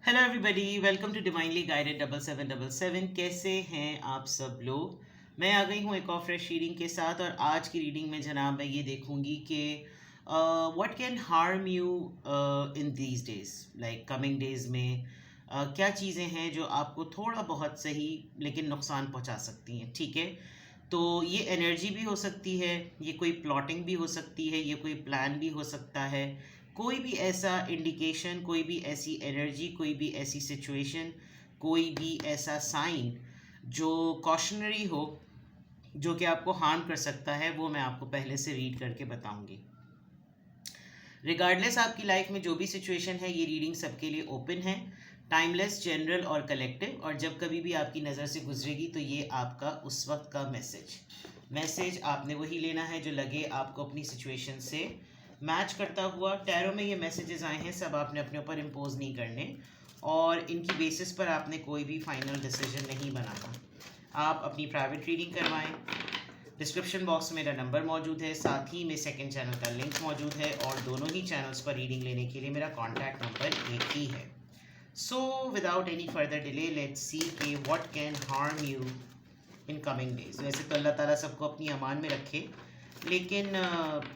Hello everybody, welcome to divinely guided 7777। कैसे हैं आप सब लोग। मैं आ गई हूँ एक और फ्रेश रीडिंग के साथ। और आज की रीडिंग में जनाब मैं ये देखूंगी कि what can harm you in these days, like coming days में क्या चीज़ें हैं जो आपको थोड़ा बहुत सही लेकिन नुकसान पहुंचा सकती हैं। ठीक है, तो ये एनर्जी भी हो सकती है, ये कोई प्लॉटिंग भी हो सकती है, ये कोई प्लान भी हो सकता है, कोई भी ऐसा इंडिकेशन, कोई भी ऐसी एनर्जी, कोई भी ऐसी सिचुएशन, कोई भी ऐसा साइन जो कॉशनरी हो, जो कि आपको हार्म कर सकता है, वो मैं आपको पहले से रीड करके बताऊंगी। रिगार्डलेस आपकी लाइफ में जो भी सिचुएशन है, ये रीडिंग सबके लिए ओपन है, टाइमलेस, जनरल और कलेक्टिव। और जब कभी भी आपकी नज़र से गुजरेगी तो ये आपका उस वक्त का मैसेज आपने वही लेना है जो लगे आपको अपनी सिचुएशन से मैच करता हुआ। टैरो में ये मैसेजेस आए हैं, सब आपने अपने ऊपर इम्पोज नहीं करने और इनकी बेसिस पर आपने कोई भी फाइनल डिसीजन नहीं बनाना। आप अपनी प्राइवेट रीडिंग करवाएं। डिस्क्रिप्शन बॉक्स में मेरा नंबर मौजूद है, साथ ही में सेकंड चैनल का लिंक मौजूद है और दोनों ही चैनल्स पर रीडिंग लेने के लिए मेरा कॉन्टैक्ट नंबर एक ही है। So without any further delay let's see के what can harm you in coming days. वैसे तो अल्लाह ताला सबको अपनी अमान में रखे, लेकिन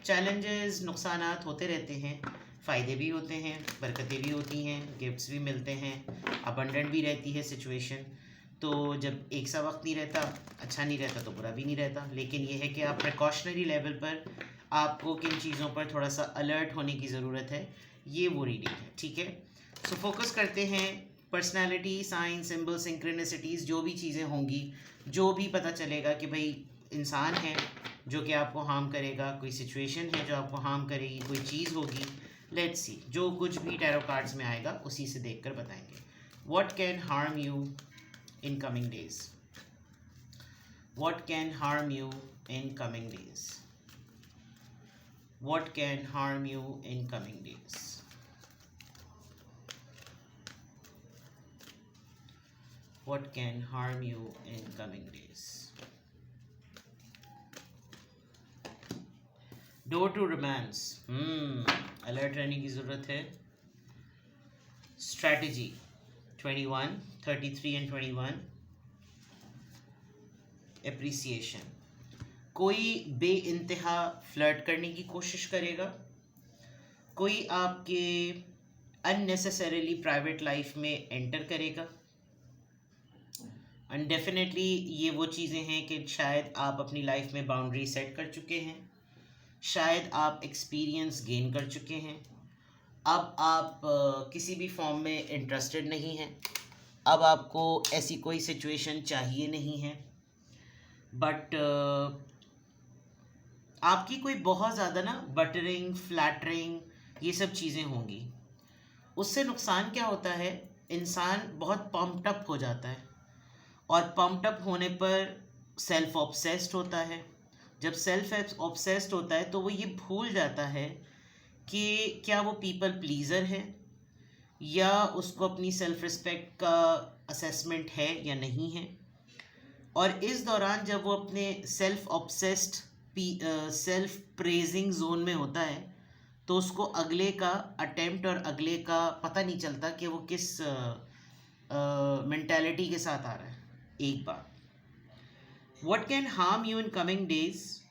चैलेंजेस, नुकसानात होते रहते हैं, फ़ायदे भी होते हैं, बरकतें भी होती हैं, गिफ्ट्स भी मिलते हैं, अबंडेंट भी रहती है सिचुएशन। तो जब एक सा वक्त नहीं रहता, अच्छा नहीं रहता तो बुरा भी नहीं रहता। लेकिन यह है कि आप प्रिकॉशनरी लेवल पर आपको किन चीज़ों पर थोड़ा सा अलर्ट होने की ज़रूरत है, ये वो रीडिंग है। ठीक है, सो फोकस करते हैं पर्सनालिटी, साइन, सिंबल, सिंक्रोनिसिटीज़, जो भी चीज़ें होंगी, जो भी पता चलेगा कि भाई इंसान है जो कि आपको हार्म करेगा, कोई सिचुएशन है जो आपको हार्म करेगी, कोई चीज़ होगी। लेट्स सी, जो कुछ भी टैरो कार्ड्स में आएगा उसी से देखकर बताएंगे। What can harm you in coming days? What can harm you in coming days? What can harm you in coming days? What can harm you in coming days? Door to romance. Alert रहने की ज़रूरत है। Strategy 21, 33 and 21. Appreciation. कोई बेइंतहा flirt करने की कोशिश करेगा, कोई आपके अननेसेसरीली प्राइवेट लाइफ में एंटर करेगा। एंड डेफिनेटली ये वो चीज़ें हैं कि शायद आप अपनी लाइफ में बाउंड्री सेट कर चुके हैं, शायद आप एक्सपीरियंस गेन कर चुके हैं, अब आप किसी भी फॉर्म में इंटरेस्टेड नहीं हैं, अब आपको ऐसी कोई सिचुएशन चाहिए नहीं है। बट आपकी कोई बहुत ज़्यादा ना बटरिंग, फ्लैटरिंग, ये सब चीज़ें होंगी। उससे नुकसान क्या होता है, इंसान बहुत पम्प्ड अप हो जाता है और पम्प्ड अप होने पर सेल्फ ऑब्सेस्ड होता है। जब सेल्फ ऑब्सेस्ड होता है तो वो ये भूल जाता है कि क्या वो पीपल प्लीज़र है या उसको अपनी सेल्फ रिस्पेक्ट का असेसमेंट है या नहीं है। और इस दौरान जब वो अपने self obsessed self praising zone में होता है तो उसको अगले का अटेम्प्ट और अगले का पता नहीं चलता कि वो किस मेंटालिटी के साथ आ रहा है। एक बात, what can harm you in coming days,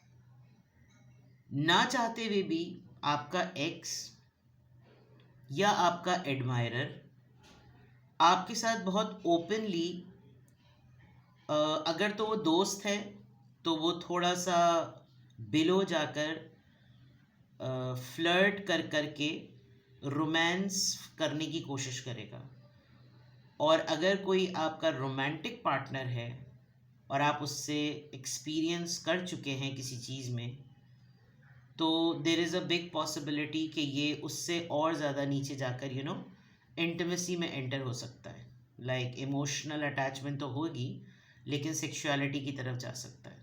ना चाहते हुए भी आपका एक्स या आपका एडमायरर आपके साथ बहुत ओपनली, अगर तो वो दोस्त है तो वो थोड़ा सा बिलो जाकर फ्लर्ट कर करके रोमांस करने की कोशिश करेगा। और अगर कोई आपका रोमांटिक पार्टनर है और आप उससे एक्सपीरियंस कर चुके हैं किसी चीज़ में, तो there is a big possibility कि ये उससे और ज़्यादा नीचे जाकर इंटीमेसी में एंटर हो सकता है। लाइक इमोशनल अटैचमेंट तो होगी लेकिन सेक्सुअलिटी की तरफ जा सकता है।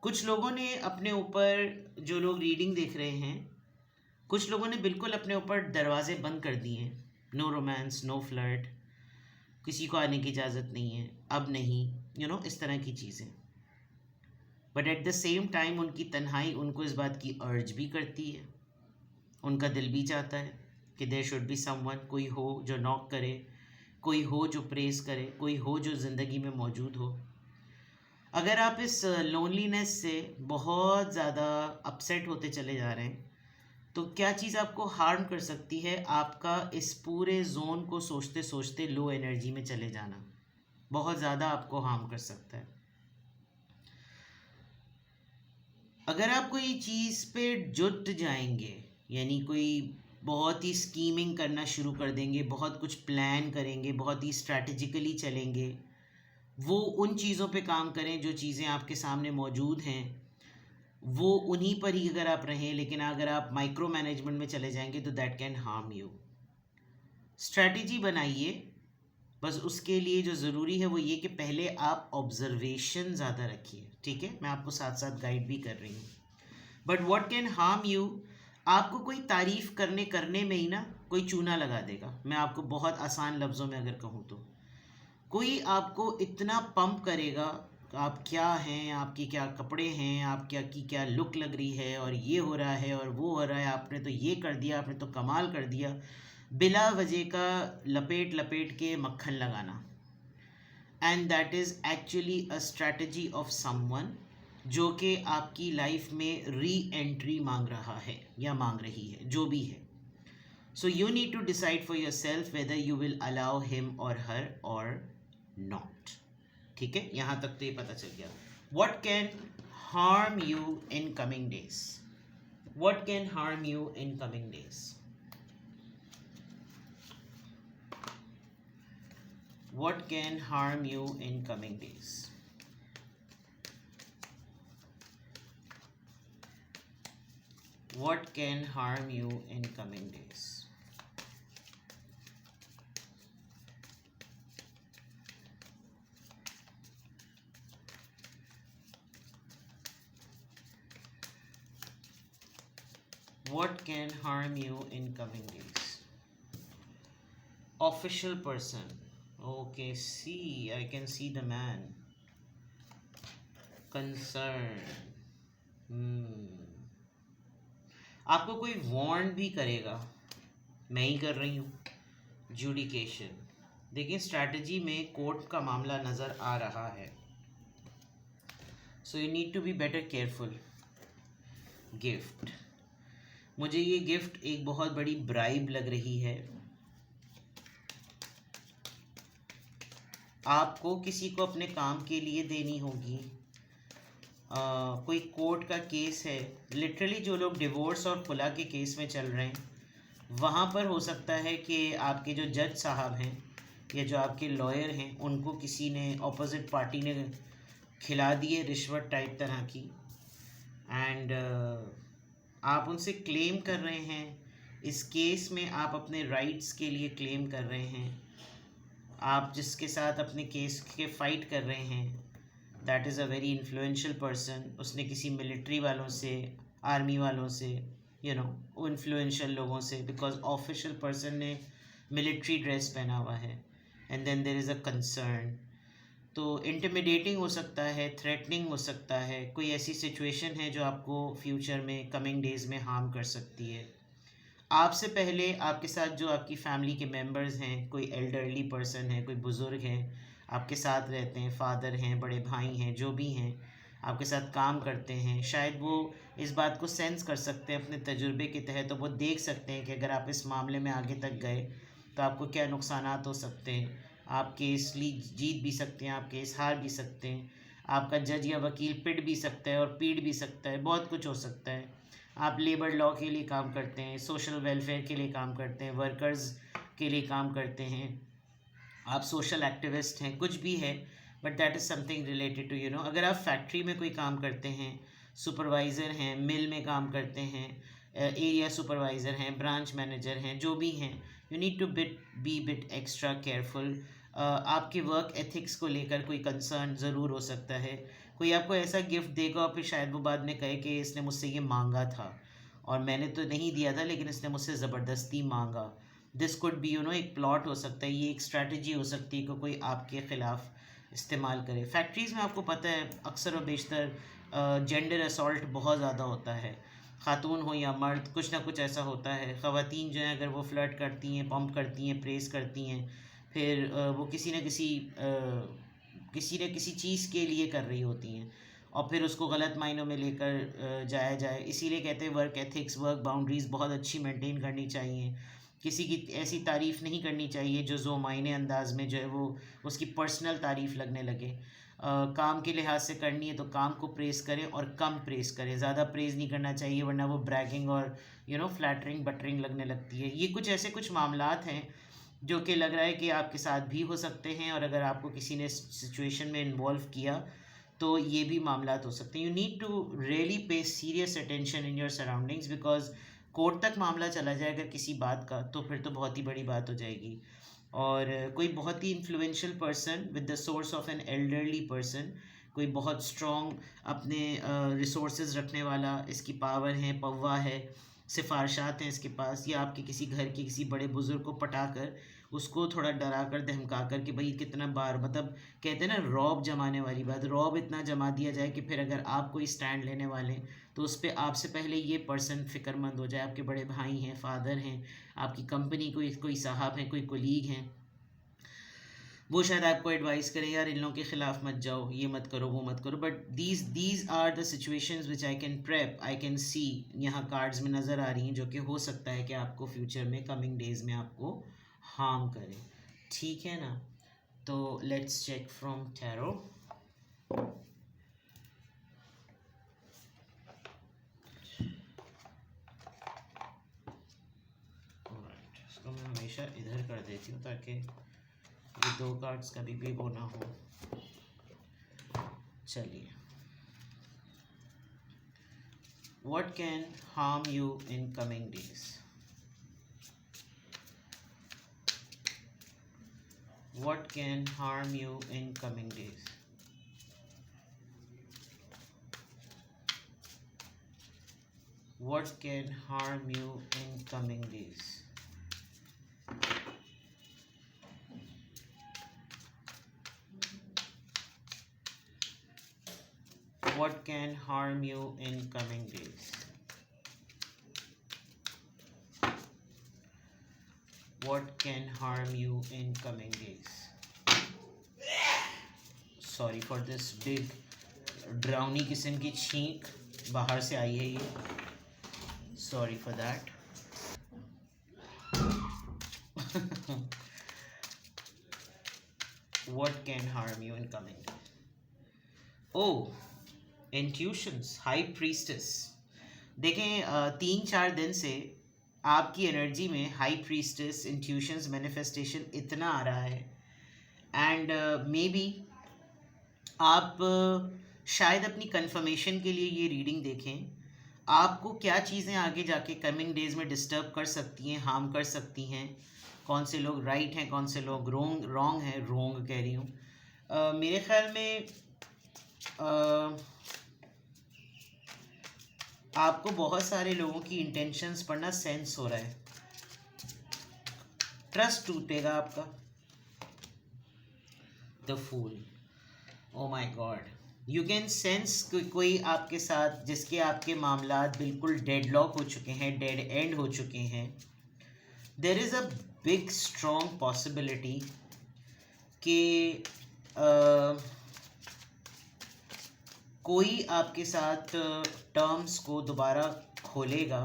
कुछ लोगों ने अपने ऊपर, जो लोग रीडिंग देख रहे हैं, कुछ लोगों ने बिल्कुल अपने ऊपर दरवाजे बंद कर दिए हैं। नो रोमांस, नो फ्लर्ट, किसी को आने की इजाज़त नहीं है, अब नहीं, इस तरह की चीज़ें। But at the same time उनकी तन्हाई उनको इस बात की अर्ज भी करती है उनका दिल भी चाहता है कि देयर शुड बी समवन, कोई हो जो नॉक करे, कोई हो जो प्रेस करे, कोई हो जो ज़िंदगी में मौजूद हो। अगर आप इस लोनलीनेस से बहुत ज़्यादा अपसेट होते चले जा रहे हैं तो क्या चीज़ आपको हार्म कर सकती है? आपका इस पूरे जोन को सोचते सोचते लो एनर्जी में चले जाना बहुत ज़्यादा आपको हार्म कर सकता है। अगर आप कोई चीज़ पे जुट जाएंगे, यानी कोई बहुत ही स्कीमिंग करना शुरू कर देंगे, बहुत कुछ प्लान करेंगे, बहुत ही स्ट्रैटेजिकली चलेंगे, वो उन चीज़ों पे काम करें जो चीज़ें आपके सामने मौजूद हैं, वो उन्हीं पर ही अगर आप रहें, लेकिन अगर आप माइक्रो मैनेजमेंट में चले जाएंगे तो that can harm you. Strategy बनाइए, बस उसके लिए जो ज़रूरी है वो ये कि पहले आप ऑब्जर्वेशन ज़्यादा रखिए, ठीक है? मैं आपको साथ साथ गाइड भी कर रही हूँ। But what can harm you, आपको कोई तारीफ़ करने करने में ही ना कोई चूना लगा देगा। मैं आपको बहुत आसान लफ्ज़ों में अगर कहूँ तो कोई आपको इतना पंप करेगा, आप क्या हैं, आपके क्या कपड़े हैं, आप क्या की क्या लुक लग रही है, और ये हो रहा है और वो हो रहा है, आपने तो ये कर दिया, आपने तो कमाल कर दिया, बिला वजह का लपेट लपेट के मक्खन लगाना। And that is actually a strategy of someone जो कि आपकी लाइफ में री एंट्री मांग रहा है या मांग रही है, जो भी है। So you need to decide for yourself whether you will allow him or her और नॉट। ठीक है, यहाँ तक तो ये पता चल गया। What can harm you in coming days, what can harm you in coming days, what can harm you in coming days? What can harm you in coming days? What can harm you in coming days? Official person. Okay, see, I can see the man. Concern. आपको कोई warn भी करेगा, मैं ही कर रही हूँ। जुडिकेशन, देखिए strategy में कोर्ट का मामला नज़र आ रहा है। So you need to be better careful. Gift, मुझे ये गिफ्ट एक बहुत बड़ी ब्राइब लग रही है। आपको किसी को अपने काम के लिए देनी होगी। कोई कोर्ट का केस है, लिटरली जो लोग डिवोर्स और खुला के केस में चल रहे हैं वहाँ पर हो सकता है कि आपके जो जज साहब हैं या जो आपके लॉयर हैं उनको किसी ने, ऑपोजिट पार्टी ने खिला दिए रिश्वत टाइप तरह की, एंड आप उनसे क्लेम कर रहे हैं। इस केस में आप अपने राइट्स के लिए क्लेम कर रहे हैं। आप जिसके साथ अपने केस के फ़ाइट कर रहे हैं that is a very influential person. उसने किसी मिलिट्री वालों से, आर्मी वालों से, वो इन्फ्लुएंशियल लोगों से, बिकॉज ऑफिशियल पर्सन ने मिलिट्री ड्रेस पहना हुआ है, and then there is a concern. तो इंटिमिडेटिंग हो सकता है, थ्रेटनिंग हो सकता है, कोई ऐसी सिचुएशन है जो आपको फ्यूचर में, कमिंग डेज़ में हार्म कर सकती है। आपसे पहले आपके साथ जो आपकी फैमिली के मेंबर्स हैं, कोई एल्डरली पर्सन है, कोई बुज़ुर्ग हैं, आपके साथ रहते हैं, फादर हैं, बड़े भाई हैं, जो भी हैं, आपके साथ काम करते हैं, शायद वो इस बात को सेंस कर सकते हैं अपने तजुर्बे के तहत, तो वो देख सकते हैं कि अगर आप इस मामले में आगे तक गए तो आपको क्या नुकसानात हो सकते हैं। आप केस जीत भी सकते हैं, आप केस हार भी सकते हैं, आपका जज या वकील पिट भी सकता है और पीट भी सकता है, बहुत कुछ हो सकता है। आप लेबर लॉ के लिए काम करते हैं, सोशल वेलफेयर के लिए काम करते हैं, वर्कर्स के लिए काम करते हैं, आप सोशल एक्टिविस्ट हैं, कुछ भी है, but that is something related to अगर आप फैक्ट्री में कोई काम करते हैं, सुपरवाइज़र हैं, मिल में काम करते हैं, एरिया सुपरवाइज़र हैं, ब्रांच मैनेजर हैं, जो भी हैं, you need to be bit extra careful. आपके वर्क एथिक्स को लेकर कोई कंसर्न ज़रूर हो सकता है। कोई आपको ऐसा गिफ्ट देगा और फिर शायद वो बाद में कहे कि इसने मुझसे ये मांगा था और मैंने तो नहीं दिया था, लेकिन इसने मुझसे ज़बरदस्ती मांगा। दिस कुड बी एक प्लॉट हो सकता है, ये एक स्ट्रैटेजी हो सकती है कि कोई आपके ख़िलाफ़ इस्तेमाल करे। फैक्ट्रीज़ में आपको पता है अक्सर और बेशतर जेंडर असॉल्ट बहुत ज़्यादा होता है। ख़ातून हो या मर्द, कुछ ना कुछ ऐसा होता है। ख़वातीन जो हैं अगर वो फ्लर्ट करती हैं, पम्प करती हैं, प्रेस करती हैं, फिर वो किसी न किसी चीज़ के लिए कर रही होती हैं और फिर उसको गलत मायनों में लेकर जाया जाए। इसीलिए कहते हैं वर्क एथिक्स, वर्क बाउंड्रीज़ बहुत अच्छी मेंटेन करनी चाहिए। किसी की ऐसी तारीफ़ नहीं करनी चाहिए जो मायने अंदाज में जो है वो उसकी पर्सनल तारीफ़ लगने लगे। काम के लिहाज से करनी है तो काम को प्रेस करें और कम प्रेस करें, ज़्यादा प्रेस नहीं करना चाहिए वरना वो ब्रैगिंग और फ्लैटरिंग बटरिंग लगने लगती है। ये कुछ मामलात हैं जो कि लग रहा है कि आपके साथ भी हो सकते हैं, और अगर आपको किसी ने सिचुएशन में इन्वॉल्व किया तो ये भी मामलात हो सकते हैं। You need to really pay serious attention in your surroundings, because court तक मामला चला जाएगा किसी बात का तो फिर तो बहुत ही बड़ी बात हो जाएगी। और कोई बहुत ही influential person with the source of an elderly person, कोई बहुत स्ट्रॉन्ग अपने रिसोर्सेज रखने वाला, इसकी पावर है, पवा है, सिफारशात हैं इसके पास, या आपके किसी घर के किसी बड़े बुज़ुर्ग को पटाकर उसको थोड़ा डरा कर धमका कर कि भाई कितना बार, मतलब कहते हैं ना रौब जमाने वाली बात, रौब इतना जमा दिया जाए कि फिर अगर आप कोई स्टैंड लेने वाले तो उस पर आपसे पहले ये पर्सन फ़िक्रमंद हो जाए। आपके बड़े भाई हैं, फादर हैं, आपकी कंपनी कोई साहब हैं, कोई कोलीग हैं, वो शायद आपको एडवाइस करें यार इन लोगों के ख़िलाफ़ मत जाओ, ये मत करो, वो मत करो। But these are the situations which I can prep, I can see, यहाँ कार्ड्स में नज़र आ रही हैं जो कि हो सकता है कि आपको फ्यूचर में, कमिंग डेज़ में आपको हार्म करें। ठीक है ना? तो लेट्स चेक फ्रॉम टैरो। इसको मैं हमेशा इधर कर देती हूँ ताकि ये दो कार्ड्स कभी भी वो ना हो। चलिए, what can harm you in coming days? What can harm you in coming days? What can harm you in coming days? What can harm you in coming days? What can harm you in coming days? Sorry for this big ड्राउनी किस्म की छींक बाहर से आई है ये, sorry for that. What can harm you in coming days? Oh, intuitions, high priestess। देखें 3-4 दिन से आपकी एनर्जी में हाई प्रीस्टेस, इंट्यूशंस, मैनिफेस्टेशन इतना आ रहा है, एंड मे बी आप शायद अपनी कंफर्मेशन के लिए ये रीडिंग देखें। आपको क्या चीज़ें आगे जाके कमिंग डेज में डिस्टर्ब कर सकती हैं, हार्म कर सकती हैं, कौन से लोग राइट हैं, कौन से लोग रॉन्ग हैं, रॉन्ग कह रही हूँ। मेरे ख्याल में आपको बहुत सारे लोगों की इंटेंशंस पर ना सेंस हो रहा है, ट्रस्ट टूटेगा आपका। The fool, oh my god, you can sense कोई आपके साथ जिसके आपके मामलात बिल्कुल डेडलॉक हो चुके हैं, डेड एंड हो चुके हैं। There is a big strong possibility कि कोई आपके साथ टर्म्स को दोबारा खोलेगा,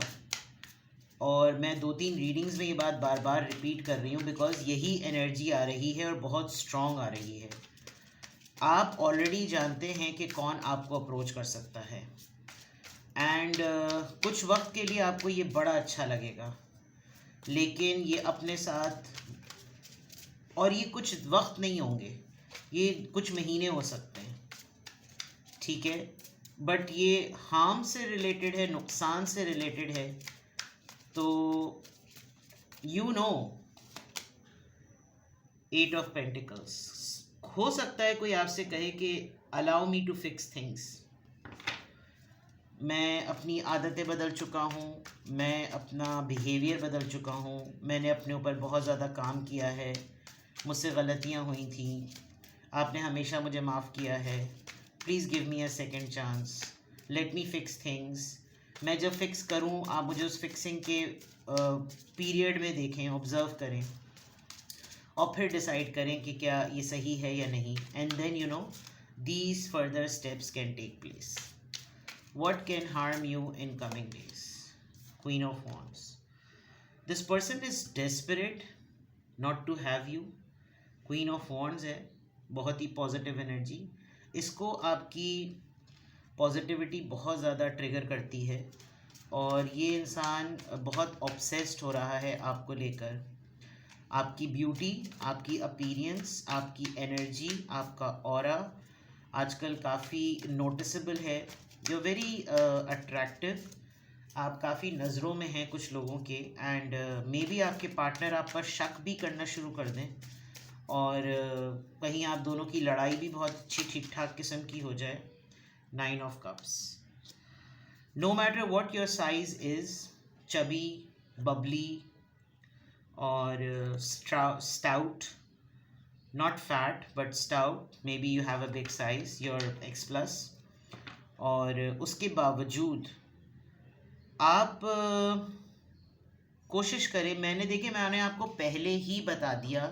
और मैं 2-3 रीडिंग्स में ये बात बार बार रिपीट कर रही हूँ बिकॉज यही एनर्जी आ रही है और बहुत स्ट्रॉन्ग आ रही है। आप ऑलरेडी जानते हैं कि कौन आपको अप्रोच कर सकता है, एंड कुछ वक्त के लिए आपको ये बड़ा अच्छा लगेगा, लेकिन ये अपने साथ, और ये कुछ वक्त नहीं होंगे, ये कुछ महीने हो सकते हैं, ठीक है, बट ये हार्म से रिलेटेड है, नुकसान से रिलेटेड है। तो यू नो 8 ऑफ पेंटिकल्स, हो सकता है कोई आपसे कहे कि allow me to fix things, मैं अपनी आदतें बदल चुका हूँ, मैं अपना बिहेवियर बदल चुका हूँ, मैंने अपने ऊपर बहुत ज़्यादा काम किया है, मुझसे गलतियाँ हुई थी, आपने हमेशा मुझे माफ़ किया है, please give me a second chance, let me fix things. मैं जब फिक्स करूँ आप मुझे उस फिक्सिंग के पीरियड में देखें, ऑब्जर्व करें और फिर डिसाइड करें कि क्या ये सही है या नहीं. And then you know these further steps can take place. What can harm you in coming days? Queen of Wands. This person is desperate not to have you. Queen of Wands है, बहुत ही positive energy. इसको आपकी positivity बहुत ज़्यादा trigger करती है और ये इंसान बहुत ऑब्सेस्ड हो रहा है आपको लेकर. आपकी ब्यूटी, आपकी अपीयरेंस, आपकी एनर्जी, आपका ऑरा आजकल काफ़ी नोटिसेबल है. You very attractive. आप काफ़ी नज़रों में हैं कुछ लोगों के. एंड मे बी आपके पार्टनर आप पर शक भी करना शुरू कर दें और कहीं आप दोनों की लड़ाई भी बहुत अच्छी ठीक ठाक किस्म की हो जाए. 9 of cups. No matter what your size is, chubby, bubbly और stout, not fat but stout, maybe you have a big size, you're X plus, और उसके बावजूद आप कोशिश करें. मैंने आपको पहले ही बता दिया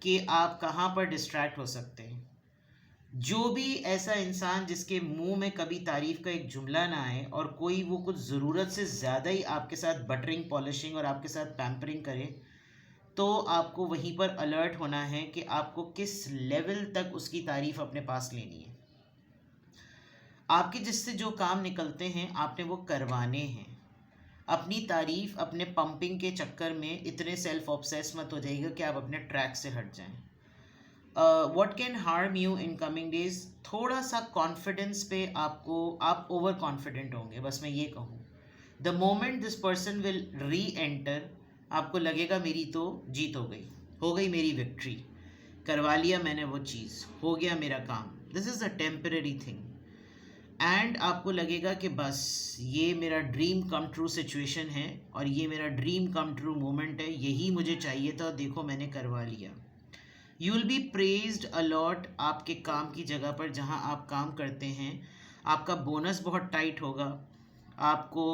कि आप कहाँ पर डिस्ट्रैक्ट हो सकते हैं. जो भी ऐसा इंसान जिसके मुंह में कभी तारीफ़ का एक जुमला ना आए और कोई वो कुछ ज़रूरत से ज़्यादा ही आपके साथ बटरिंग, पॉलिशिंग और आपके साथ पैम्परिंग करे, तो आपको वहीं पर अलर्ट होना है कि आपको किस लेवल तक उसकी तारीफ़ अपने पास लेनी है. आपके जिससे जो काम निकलते हैं आपने वो करवाने हैं. अपनी तारीफ़ अपने पंपिंग के चक्कर में इतने सेल्फ ऑब्सेस मत हो जाइएगा कि आप अपने ट्रैक से हट जाएं. What can harm you in coming days? थोड़ा सा कॉन्फिडेंस पे आप ओवर कॉन्फिडेंट होंगे. बस मैं ये कहूँ, the moment this person will री एंटर आपको लगेगा मेरी तो जीत हो गई मेरी विक्ट्री, करवा लिया मैंने वो चीज़, हो गया मेरा काम. This is a temporary thing. And आपको लगेगा कि बस ये मेरा ड्रीम कम ट्रू सिचुएशन है और ये मेरा ड्रीम कम ट्रू मोमेंट है, यही मुझे चाहिए था, देखो मैंने करवा लिया. You will be praised a lot. आपके काम की जगह पर जहाँ आप काम करते हैं आपका बोनस बहुत टाइट होगा. आपको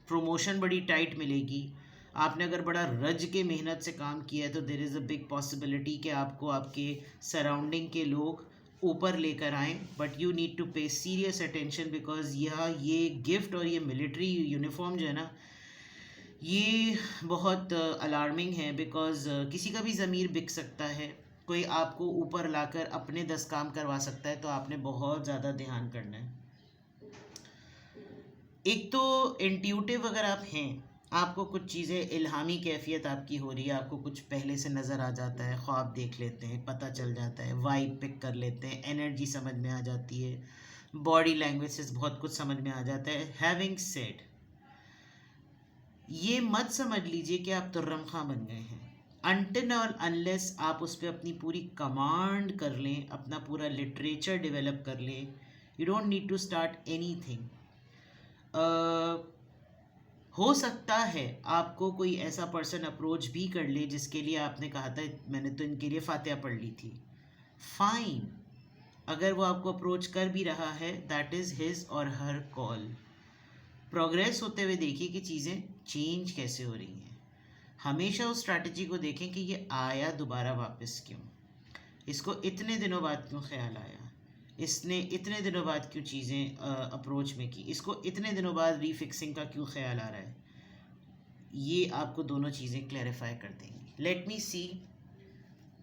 प्रमोशन बड़ी टाइट मिलेगी. आपने अगर बड़ा रज के मेहनत से काम किया है तो there is a big possibility कि आपको आपके सराउंडिंग के लोग ऊपर लेकर आएँ. बट यू नीड टू पे सीरियस अटेंशन बिकॉज ये गिफ्ट और ये मिलिट्री यूनिफॉर्म जो है ना, ये बहुत अलार्मिंग है. बिकॉज किसी का भी ज़मीर बिक सकता है. कोई आपको ऊपर लाकर अपने 10 काम करवा सकता है. तो आपने बहुत ज़्यादा ध्यान करना है. एक तो इंट्यूटिव अगर आप हैं, आपको कुछ चीज़ें इल्हामी कैफियत आपकी हो रही है, आपको कुछ पहले से नज़र आ जाता है, ख्वाब देख लेते हैं, पता चल जाता है, वाइब पिक कर लेते हैं, एनर्जी समझ में आ जाती है, बॉडी लैंग्वेज से बहुत कुछ समझ में आ जाता है. हैविंग सेड, ये मत समझ लीजिए कि आप तुर्रम खां बन गए हैं. अनटिल और अनलेस आप उस पर अपनी पूरी कमांड कर लें, अपना पूरा लिटरेचर डेवलप कर लें, you don't need to start anything. हो सकता है आपको कोई ऐसा पर्सन अप्रोच भी कर ले जिसके लिए आपने कहा था मैंने तो इनके लिए फातिहा पढ़ ली थी. फाइन, अगर वो आपको अप्रोच कर भी रहा है, दैट इज़ हिज और हर कॉल. प्रोग्रेस होते हुए देखिए कि चीज़ें चेंज कैसे हो रही हैं. हमेशा उस स्ट्रैटेजी को देखें कि ये आया दोबारा वापस क्यों, इसको इतने दिनों बाद क्यों ख्याल आया, इसने इतने दिनों बाद क्यों चीज़ें अप्रोच में की, इसको इतने दिनों बाद रीफिक्सिंग का क्यों ख्याल आ रहा है. ये आपको दोनों चीज़ें क्लैरिफाई कर देंगी. लेट मी सी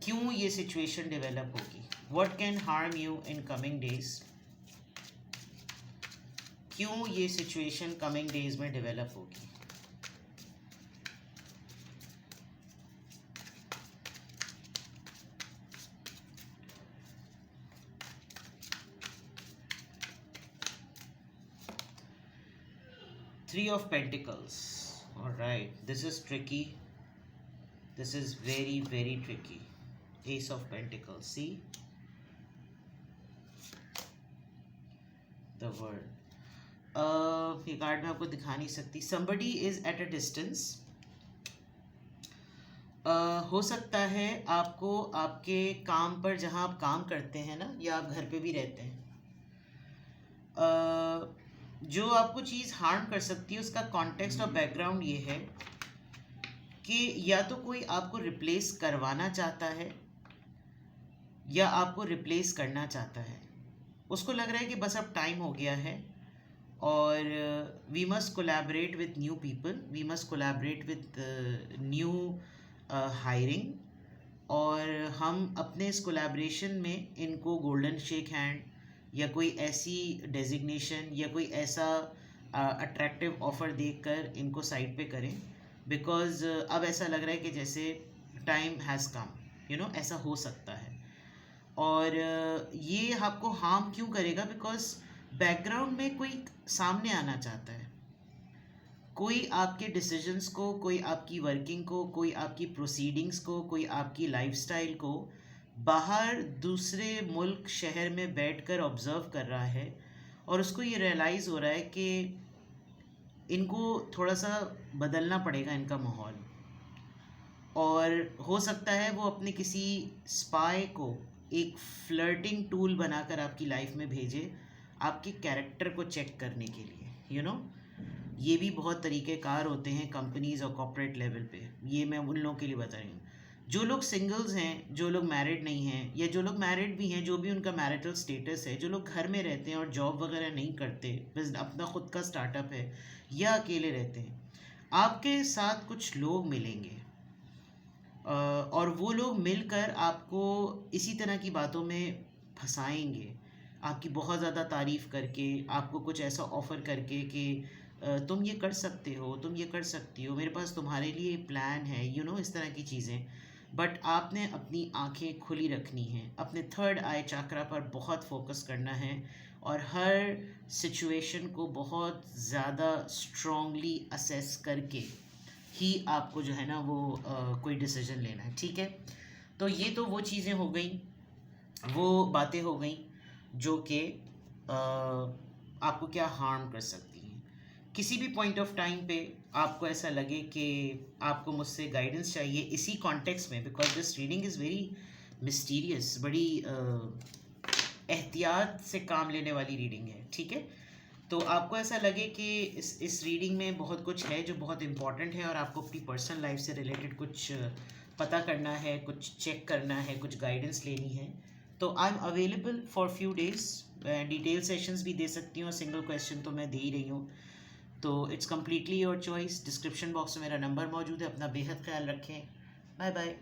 क्यों ये सिचुएशन डेवलप होगी. What can harm you in coming days? क्यों ये सिचुएशन कमिंग डेज में डेवलप होगी. Three of Pentacles. All right, this is tricky. This is very, very tricky. Ace of Pentacles. See the word. ये card मैं आपको दिखा नहीं सकती. Somebody is at a distance. हो सकता है आपको आपके काम पर, जहाँ आप काम करते हैं ना, या आप घर पे भी रहते हैं, जो आपको चीज़ हार्म कर सकती है उसका कॉन्टेक्स्ट और बैकग्राउंड ये है कि या तो कोई आपको रिप्लेस करवाना चाहता है या आपको रिप्लेस करना चाहता है। उसको लग रहा है कि बस अब टाइम हो गया है और we must collaborate with new people, we must collaborate with new hiring, और हम अपने इस कोलैबोरेशन में इनको गोल्डन शेक हैंड या कोई ऐसी डेजिग्नेशन या कोई ऐसा अट्रैक्टिव ऑफ़र देखकर इनको साइड पे करें, बिकॉज़ अब ऐसा लग रहा है कि जैसे टाइम हैज़ कम, ऐसा हो सकता है। और ये आपको हार्म क्यों करेगा? बिकॉज़ बैकग्राउंड में कोई सामने आना चाहता है, कोई आपके डिसीजंस को, कोई आपकी वर्किंग को, कोई आपकी प्रोसीडिंग्स को, कोई आपकी लाइफस्टाइल को बाहर दूसरे मुल्क शहर में बैठकर ऑब्ज़र्व कर रहा है और उसको ये रियलाइज़ हो रहा है कि इनको थोड़ा सा बदलना पड़ेगा इनका माहौल, और हो सकता है वो अपने किसी स्पाई को एक फ्लर्टिंग टूल बनाकर आपकी लाइफ में भेजे आपके कैरेक्टर को चेक करने के लिए। ये भी बहुत तरीक़ेकार होते हैं कंपनीज़ और कॉर्पोरेट लेवल पे। ये मैं उन लोगों के लिए बता रही हूँ जो लोग सिंगल्स हैं, जो लोग मैरिड नहीं हैं, या जो लोग मैरिड भी हैं, जो भी उनका मैरिटल स्टेटस है, जो लोग घर में रहते हैं और जॉब वगैरह नहीं करते, बस अपना ख़ुद का स्टार्टअप है या अकेले रहते हैं, आपके साथ कुछ लोग मिलेंगे और वो लोग मिलकर आपको इसी तरह की बातों में फंसाएंगे, आपकी बहुत ज़्यादा तारीफ़ करके, आपको कुछ ऐसा ऑफ़र करके कि तुम ये कर सकते हो, तुम ये कर सकती हो, मेरे पास तुम्हारे लिए प्लान है, इस तरह की चीज़ें। बट आपने अपनी आंखें खुली रखनी हैं, अपने थर्ड आई चक्रा पर बहुत फोकस करना है और हर सिचुएशन को बहुत ज़्यादा स्ट्रॉन्गली असेस करके ही आपको जो है ना वो कोई डिसीजन लेना है, ठीक है। तो ये तो वो चीज़ें हो गई, वो बातें हो गई जो कि आपको क्या हार्म कर सकती हैं। किसी भी पॉइंट ऑफ टाइम पे आपको ऐसा लगे कि आपको मुझसे गाइडेंस चाहिए इसी कॉन्टेक्स्ट में, because this reading is very mysterious, बड़ी एहतियात से काम लेने वाली रीडिंग है, ठीक है। तो आपको ऐसा लगे कि इस रीडिंग में बहुत कुछ है जो बहुत इम्पॉर्टेंट है और आपको अपनी पर्सनल लाइफ से रिलेटेड कुछ पता करना है, कुछ चेक करना है, कुछ गाइडेंस लेनी है, तो I am available for few days. Detail sessions भी दे सकती हूँ, सिंगल क्वेश्चन तो मैं दे ही रही हूँ। तो it's completely your choice. Description box में मेरा नंबर मौजूद है। अपना बेहद ख्याल रखें। Bye bye.